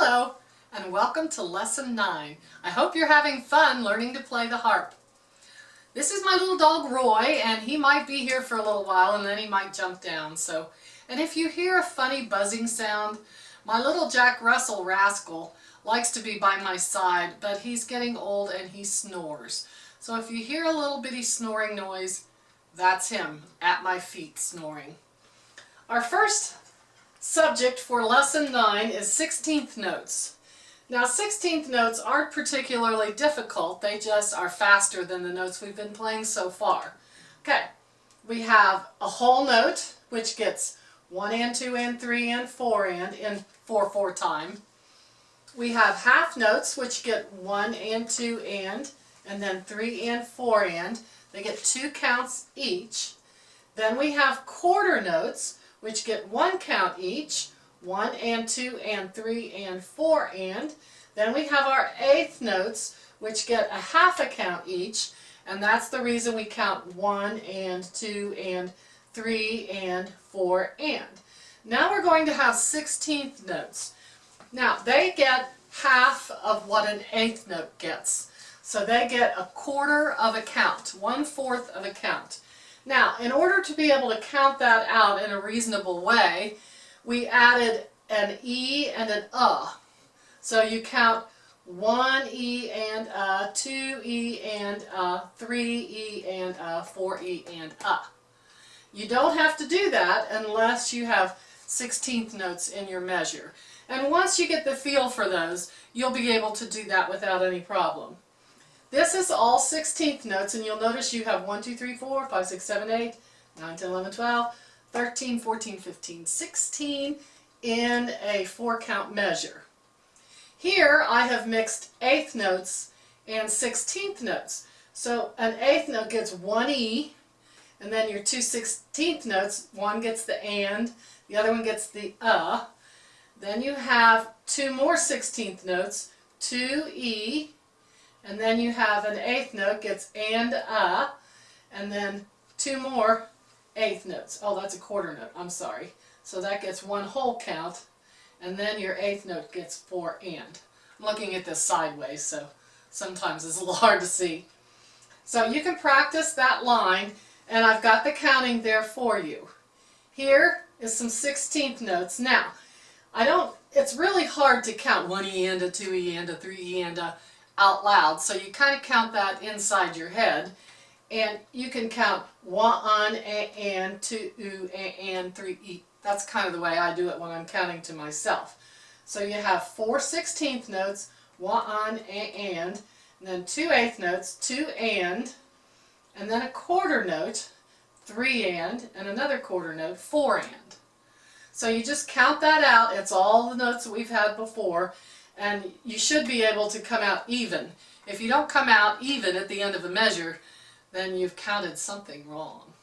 Hello, and welcome to Lesson 9. I hope you're having fun learning to play the harp. This is my little dog Roy, and he might be here for a little while and then he might jump down. And if you hear a funny buzzing sound, my little Jack Russell rascal likes to be by my side, but he's getting old and he snores. So if you hear a little bitty snoring noise, that's him at my feet snoring. Our first subject for Lesson 9 is 16th notes. Now 16th notes aren't particularly difficult, they just are faster than the notes we've been playing so far. Okay, we have a whole note which gets 1 and 2 and 3 and 4 and in 4/4 time. We have half notes which get 1 and 2 and then 3 and 4 and. They get 2 counts each. Then we have quarter notes which get 1 count each, 1 and 2 and 3 and 4 and. Then we have our eighth notes which get a half a count each, and that's the reason we count 1 and 2 and 3 and 4 and. Now we're going to have 16th notes. Now they get half of what an eighth note gets. So they get a quarter of a count, 1/4 of a count. Now, in order to be able to count that out in a reasonable way, we added an E and an So you count 1 E and 2 E and 3 E and 4 E and You don't have to do that unless you have 16th notes in your measure. And once you get the feel for those, you'll be able to do that without any problem. This is all 16th notes, and you'll notice you have 1, 2, 3, 4, 5, 6, 7, 8, 9, 10, 11, 12, 13, 14, 15, 16 in a 4-count measure. Here I have mixed eighth notes and 16th notes. So an eighth note gets 1 E, and then your 2 16th notes, one gets the and, the other one gets the Then you have 2 more 16th notes, 2 E, and then you have an eighth note gets and then 2 more eighth notes. Oh, that's a quarter note, I'm sorry. So that gets 1 whole count, and then your eighth note gets 4 and. I'm looking at this sideways, so sometimes it's a little hard to see. So you can practice that line, and I've got the counting there for you. Here is some 16th notes. Now, it's really hard to count 1 E and a 2 E and a 3 E and a out loud, so you kind of count that inside your head, and you can count 1 and 2 and 3 E. That's kind of the way I do it when I'm counting to myself. So you have 4 16th notes, 1 and then 2 eighth notes, 2 and then a quarter note, 3 and another quarter note, 4 and. So you just count that out. It's all the notes that we've had before, and you should be able to come out even. If you don't come out even at the end of a measure, then you've counted something wrong.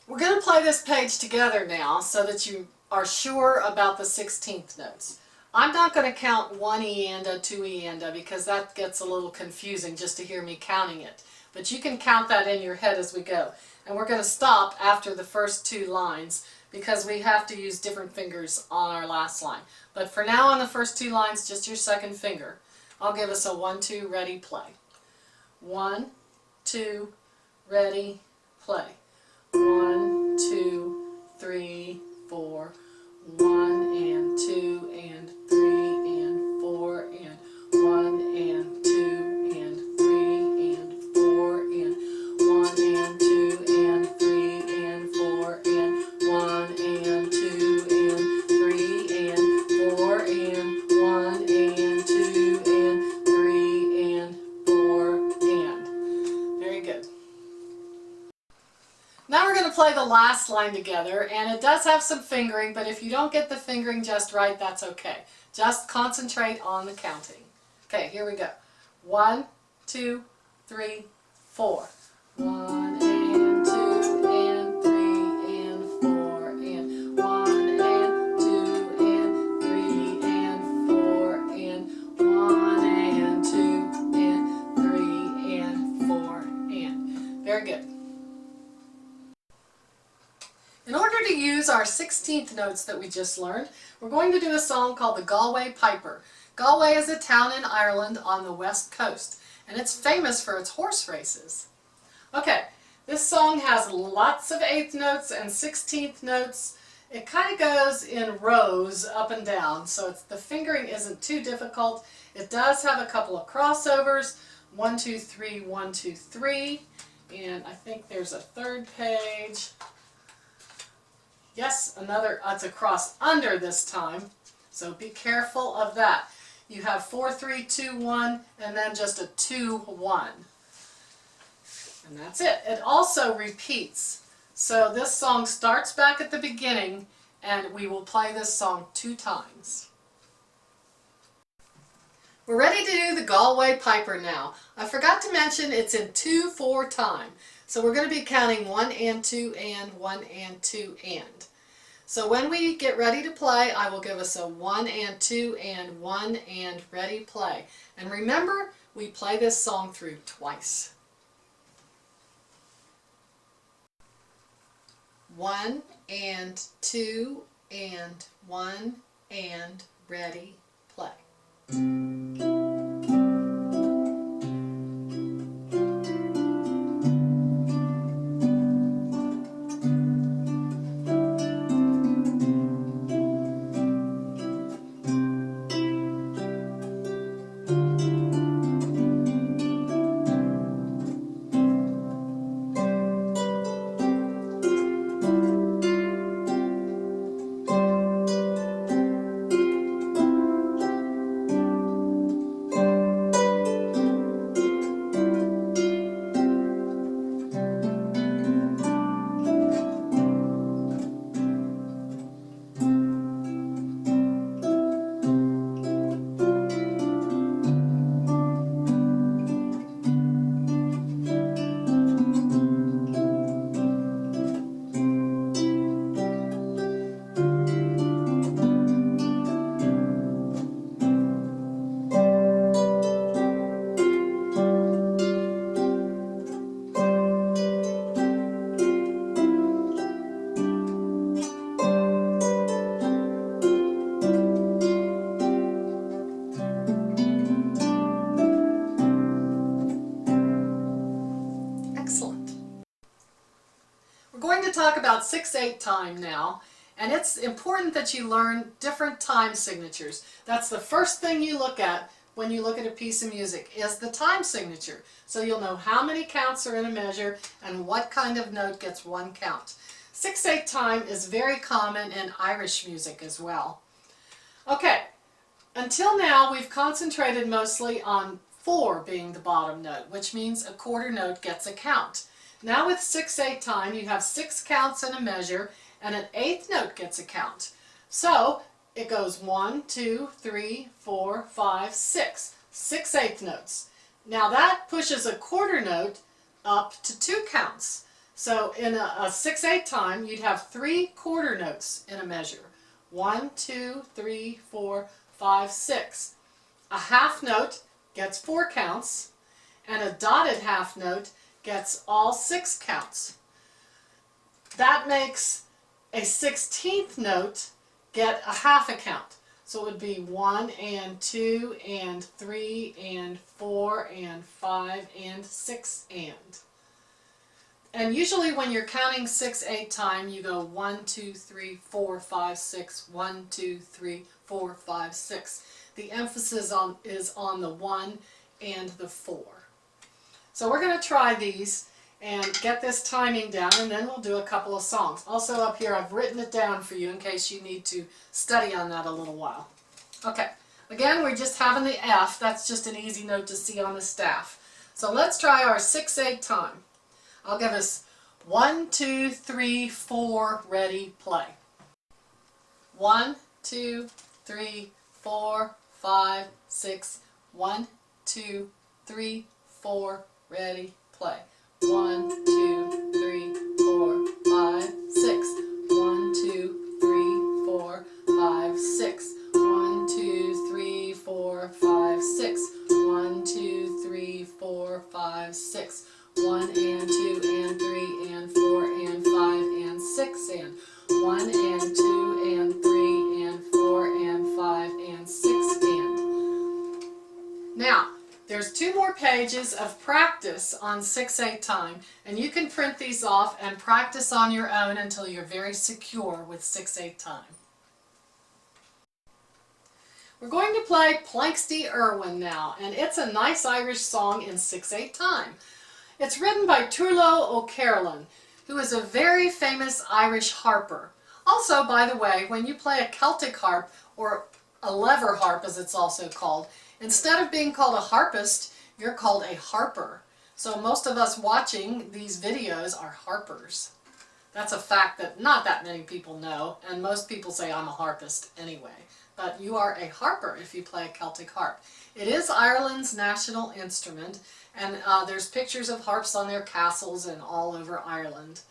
We're going to play this page together now so that you are sure about the 16th notes. I'm not going to count 1 E and a 2 E and a because that gets a little confusing just to hear me counting it. But you can count that in your head as we go. And we're going to stop after the first 2 lines because we have to use different fingers on our last line. But for now, on the first 2 lines, just your second finger. I'll give us a 1, 2, ready, play. 1, 2, ready, play. 1, 2, 3, 4. 1 and 2 and 3 and 4 and 1 and 2 and 3 and 4 and 1 and 2 and 3 and 4 and 1 and 2 and 3 and 4 and 1 and 2 and 3 and 4 and. Very good. Now we're going to play the last line together, and it does have some fingering, but if you don't get the fingering just right, that's okay. Just concentrate on the counting. Okay, here we go. 1, 2, 3, 4. 1 and 2 and 3 and 4 and 1 and 2 and 3 and 4 and 1 and 2 and 3 and 4 and. Very good. In order to use our 16th notes that we just learned, we're going to do a song called the Galway Piper. Galway is a town in Ireland on the west coast, and it's famous for its horse races. Okay, this song has lots of 8th notes and 16th notes. It kind of goes in rows up and down, so the fingering isn't too difficult. It does have a couple of crossovers, 1, 2, 3, 1, 2, 3, and I think there's a third page. Yes, it's a cross under this time, so be careful of that. You have 4, 3, 2, 1, and then just a 2, 1. And that's it. It also repeats. So this song starts back at the beginning, and we will play this song 2 times. We're ready to do the Galway Piper now. I forgot to mention it's in 2/4 time. So we're going to be counting 1 and 2 and 1 and 2 and. So when we get ready to play, I will give us a 1 and 2 and 1 and ready, play. And remember, we play this song through twice. 1 and 2 and 1 and ready, play. Talk about 6/8 time now, and it's important that you learn different time signatures. That's the first thing you look at when you look at a piece of music, is the time signature. So you'll know how many counts are in a measure and what kind of note gets 1 count. 6/8 time is very common in Irish music as well. Okay, until now we've concentrated mostly on 4 being the bottom note, which means a quarter note gets a count. Now with 6/8 time, you have 6 counts in a measure, and an 8th note gets a count. So it goes 1, 2, 3, 4, 5, 6. 6/8 notes. Now that pushes a quarter note up to 2 counts. So in a 6/8 time, you'd have 3 quarter notes in a measure. 1, 2, 3, 4, 5, 6. A half note gets 4 counts, and a dotted half note gets all 6 counts. That makes a 16th note get a half a count. So it would be 1 and 2 and 3 and 4 and 5 and 6 and. And usually when you're counting 6/8 time, you go 1, 2, 3, 4, 5, 6, 1, 2, 3, 4, 5, 6. The emphasis is on the 1 and the 4. So we're going to try these and get this timing down, and then we'll do a couple of songs. Also up here I've written it down for you in case you need to study on that a little while. Okay, again we're just having the F. That's just an easy note to see on the staff. So let's try our 6/8 time. I'll give us 1, 2, 3, 4, ready, play. 1, 2, 3, 4, 5, 6. 1, 2, 3, 4, ready, play. 1, 2, 3, 4, 5, 6. 1, 2, 3, 4, 5, 6. 1, 2, 3, 4, 5, 6. 1, 2, 3, 4, 5, 6. 1 and 2 and 3 and 4 and 5 and 6 and 1 and Now, there's 2 more pages of practice on 6/8 time, and you can print these off and practice on your own until you're very secure with 6/8 time. We're going to play Planxty Irwin now, and it's a nice Irish song in 6/8 time. It's written by Turlough O'Carolan, who is a very famous Irish harper. Also, by the way, when you play a Celtic harp, or a lever harp as it's also called, instead of being called a harpist, you're called a harper. So most of us watching these videos are harpers. That's a fact that not that many people know, and most people say I'm a harpist anyway. But you are a harper if you play a Celtic harp. It is Ireland's national instrument, and there's pictures of harps on their castles and all over Ireland.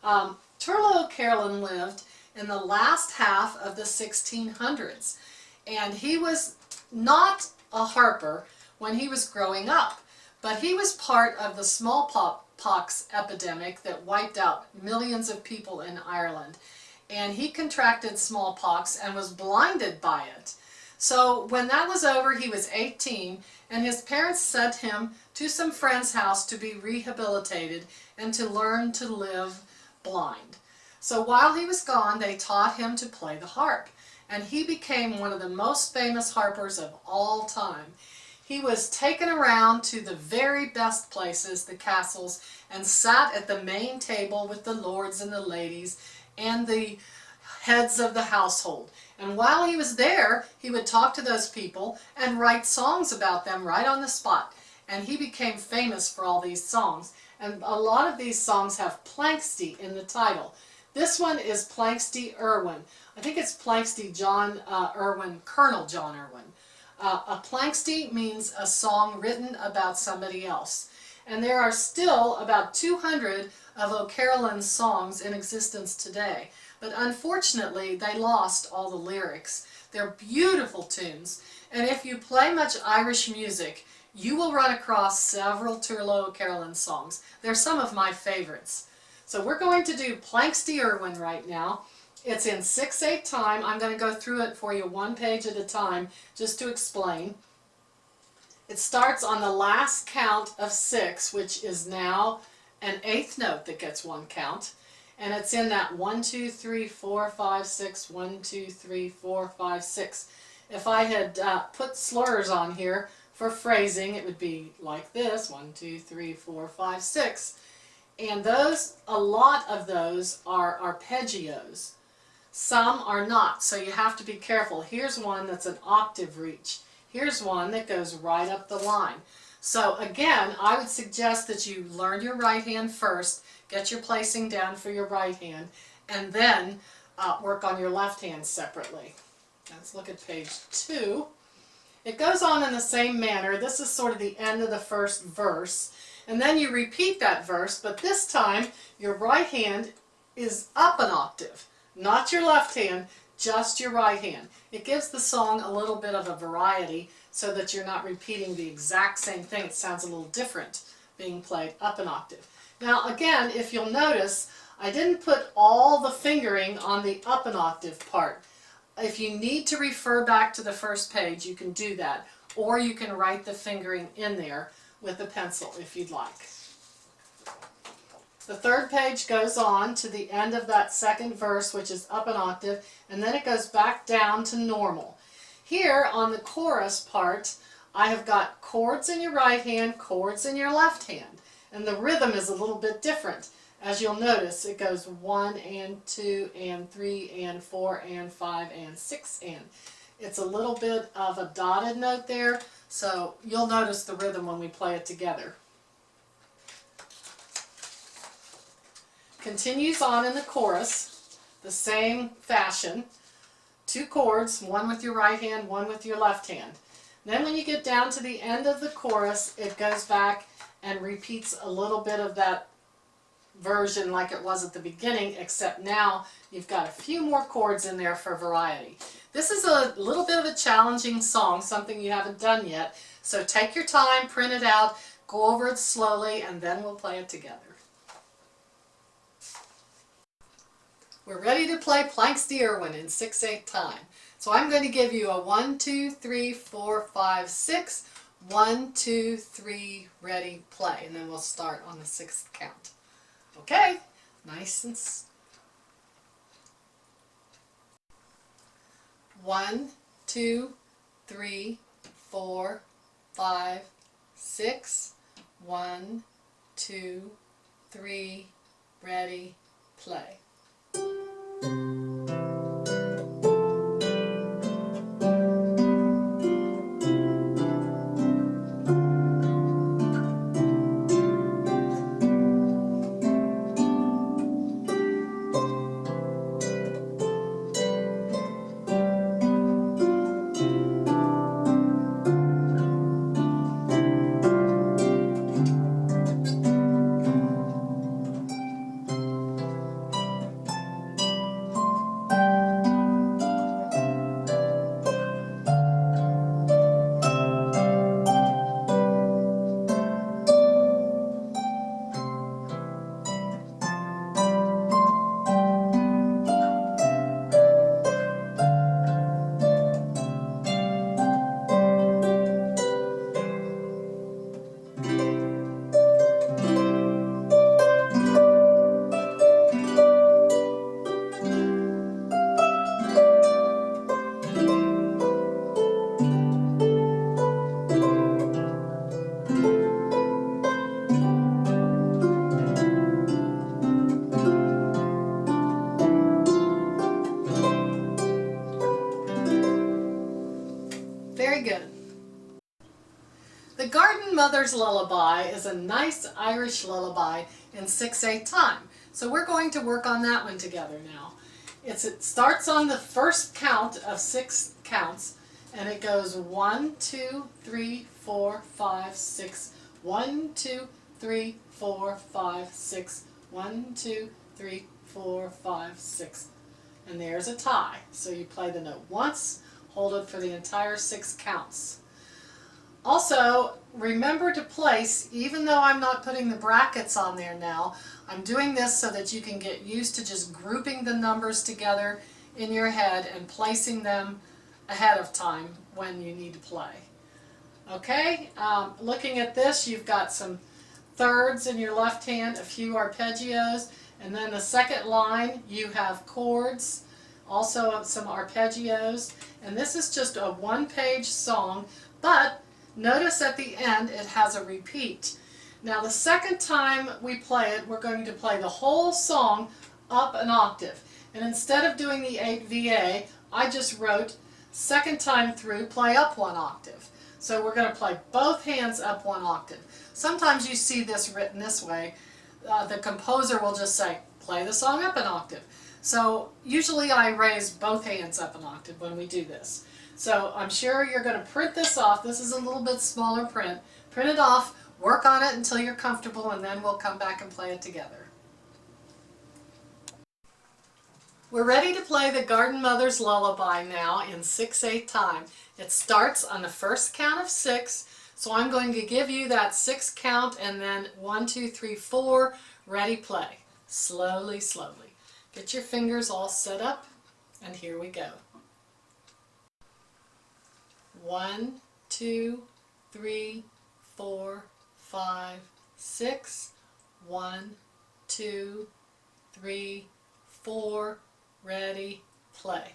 Turlough O'Carolan lived in the last half of the 1600s, and he was not a harper when he was growing up, but he was part of the smallpox epidemic that wiped out millions of people in Ireland. And he contracted smallpox and was blinded by it. So when that was over, he was 18, and his parents sent him to some friend's house to be rehabilitated and to learn to live blind. So while he was gone, they taught him to play the harp, and he became one of the most famous harpers of all time. He was taken around to the very best places, the castles, and sat at the main table with the lords and the ladies and the heads of the household. And while he was there, he would talk to those people and write songs about them right on the spot. And he became famous for all these songs. And a lot of these songs have Planxty in the title. This one is Planxty Irwin. I think it's Planxty John Irwin, Colonel John Irwin. A Planxty means a song written about somebody else. And there are still about 200 of O'Carolan's songs in existence today. But unfortunately, they lost all the lyrics. They're beautiful tunes. And if you play much Irish music, you will run across several Turlough O'Carolan songs. They're some of my favorites. So we're going to do Planxty Irwin right now. It's in 6/8 time. I'm going to go through it for you 1 page at a time just to explain. It starts on the last count of 6, which is now an 8th note that gets 1 count. And it's in that 1, 2, 3, 4, 5, 6, 1, 2, 3, 4, 5, 6. If I had put slurs on here for phrasing, it would be like this: 1, 2, 3, 4, 5, 6. And those, a lot of those are arpeggios. Some are not, so you have to be careful. Here's one that's an octave reach. Here's one that goes right up the line. So again, I would suggest that you learn your right hand first, get your placing down for your right hand, and then work on your left hand separately. Let's look at page 2. It goes on in the same manner. This is sort of the end of the first verse, and then you repeat that verse, but this time your right hand is up an octave, not your left hand, just your right hand. It gives the song a little bit of a variety so that you're not repeating the exact same thing. It sounds a little different being played up an octave. Now again, if you'll notice, I didn't put all the fingering on the up an octave part. If you need to refer back to the first page, you can do that, or you can write the fingering in there with a pencil if you'd like. The third page goes on to the end of that second verse, which is up an octave, and then it goes back down to normal. Here on the chorus part, I have got chords in your right hand, chords in your left hand, and the rhythm is a little bit different. As you'll notice, it goes 1 and 2 and 3 and 4 and 5 and 6 and. It's a little bit of a dotted note there, so you'll notice the rhythm when we play it together. Continues on in the chorus, the same fashion. 2 chords, one with your right hand, one with your left hand. Then when you get down to the end of the chorus, it goes back and repeats a little bit of that version like it was at the beginning, except now you've got a few more chords in there for variety. This is a little bit of a challenging song, something you haven't done yet, so take your time, print it out, go over it slowly, and then we'll play it together. We're ready to play Planxty Irwin in 6/8 time. So I'm going to give you a 1, 2, 3, 4, 5, 6, 1, 2, 3, ready, play. And then we'll start on the 6th count. Okay, nice and 1, 2, 3, 4, 5, 6. 1, 2, 3, ready, play. Very good. The Garden Mother's Lullaby is a nice Irish lullaby in 6/8 time. So we're going to work on that one together now. It starts on the first count of 6 counts, and it goes 1, 2, 3, 4, 5, 6. 1, 2, 3, 4, 5, 6. 1, 2, 3, 4, 5, 6. And there's a tie. So you play the note once, hold it for the entire 6 counts. Also, remember to place, even though I'm not putting the brackets on there now, I'm doing this so that you can get used to just grouping the numbers together in your head and placing them ahead of time when you need to play. Okay, looking at this, you've got some thirds in your left hand, a few arpeggios, and then the second line you have chords, also some arpeggios, and this is just a one-page song, but notice at the end it has a repeat. Now the second time we play it, we're going to play the whole song up an octave. And instead of doing the 8 VA, I just wrote second time through, play up 1 octave. So we're going to play both hands up 1 octave. Sometimes you see this written this way. The composer will just say, play the song up an octave. So usually I raise both hands up an octave when we do this. So I'm sure you're going to print this off. This is a little bit smaller print. Print it off, work on it until you're comfortable, and then we'll come back and play it together. We're ready to play the Garden Mother's Lullaby now in 6/8 time. It starts on the first count of 6, so I'm going to give you that 6 count and then 1, 2, 3, 4, ready, play. Slowly, slowly. Get your fingers all set up, and here we go. 1, 2, 3, 4, 5, 6. 1, 2, 3, 4, ready, play.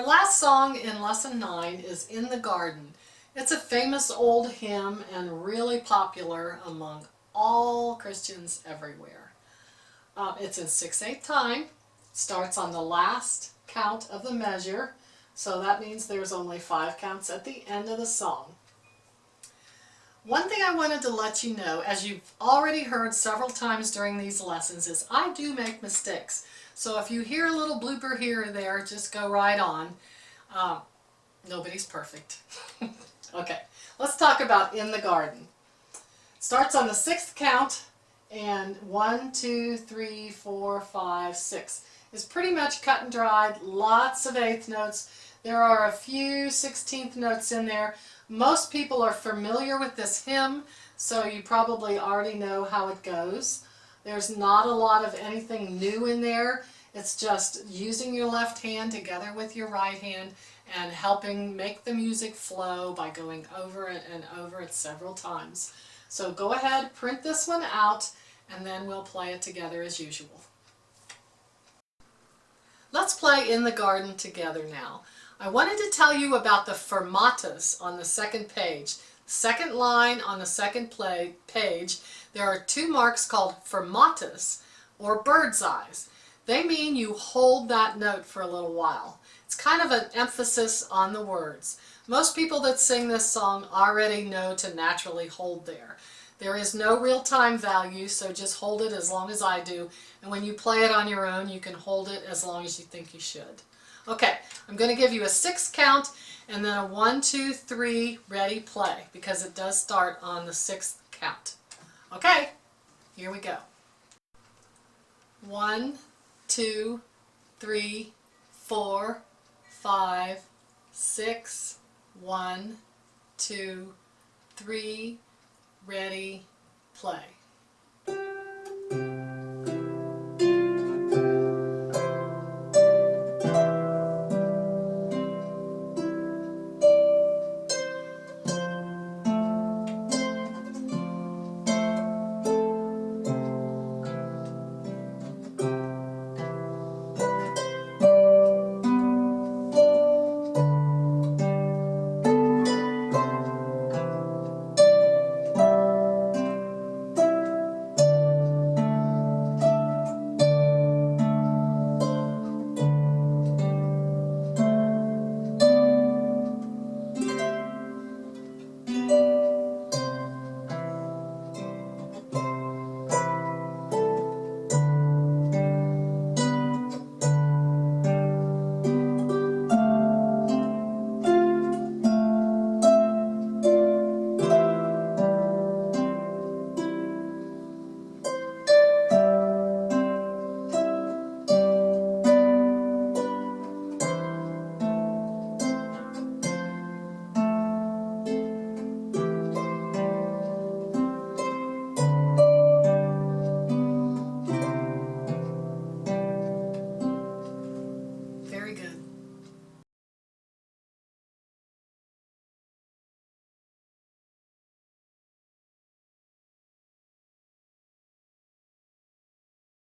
Our last song in Lesson 9 is In the Garden. It's a famous old hymn and really popular among all Christians everywhere. It's in 6/8 time, starts on the last count of the measure, so that means there's only 5 counts at the end of the song. One thing I wanted to let you know, as you've already heard several times during these lessons, is I do make mistakes. So if you hear a little blooper here or there, just go right on. Nobody's perfect. Okay, let's talk about In the Garden. Starts on the 6th count, and 1, 2, 3, 4, 5, 6 is pretty much cut and dried. Lots of 8th notes. There are a few 16th notes in there. Most people are familiar with this hymn, so you probably already know how it goes. There's not a lot of anything new in there. It's just using your left hand together with your right hand and helping make the music flow by going over it and over it several times. So go ahead, print this one out, and then we'll play it together as usual. Let's play In the Garden together now. I wanted to tell you about the fermatas on the 2nd page. Second line on the 2nd page, there are 2 marks called fermatas, or bird's eyes. They mean you hold that note for a little while. It's kind of an emphasis on the words. Most people that sing this song already know to naturally hold there. There is no real-time value, so just hold it as long as I do. And when you play it on your own, you can hold it as long as you think you should. Okay, I'm going to give you a 6 count and then a 1, 2, 3, ready, play, because it does start on the 6th count. Okay, here we go. 1, 2, 3, 4, 5, 6, 1, 2, 3, ready, play. Very good.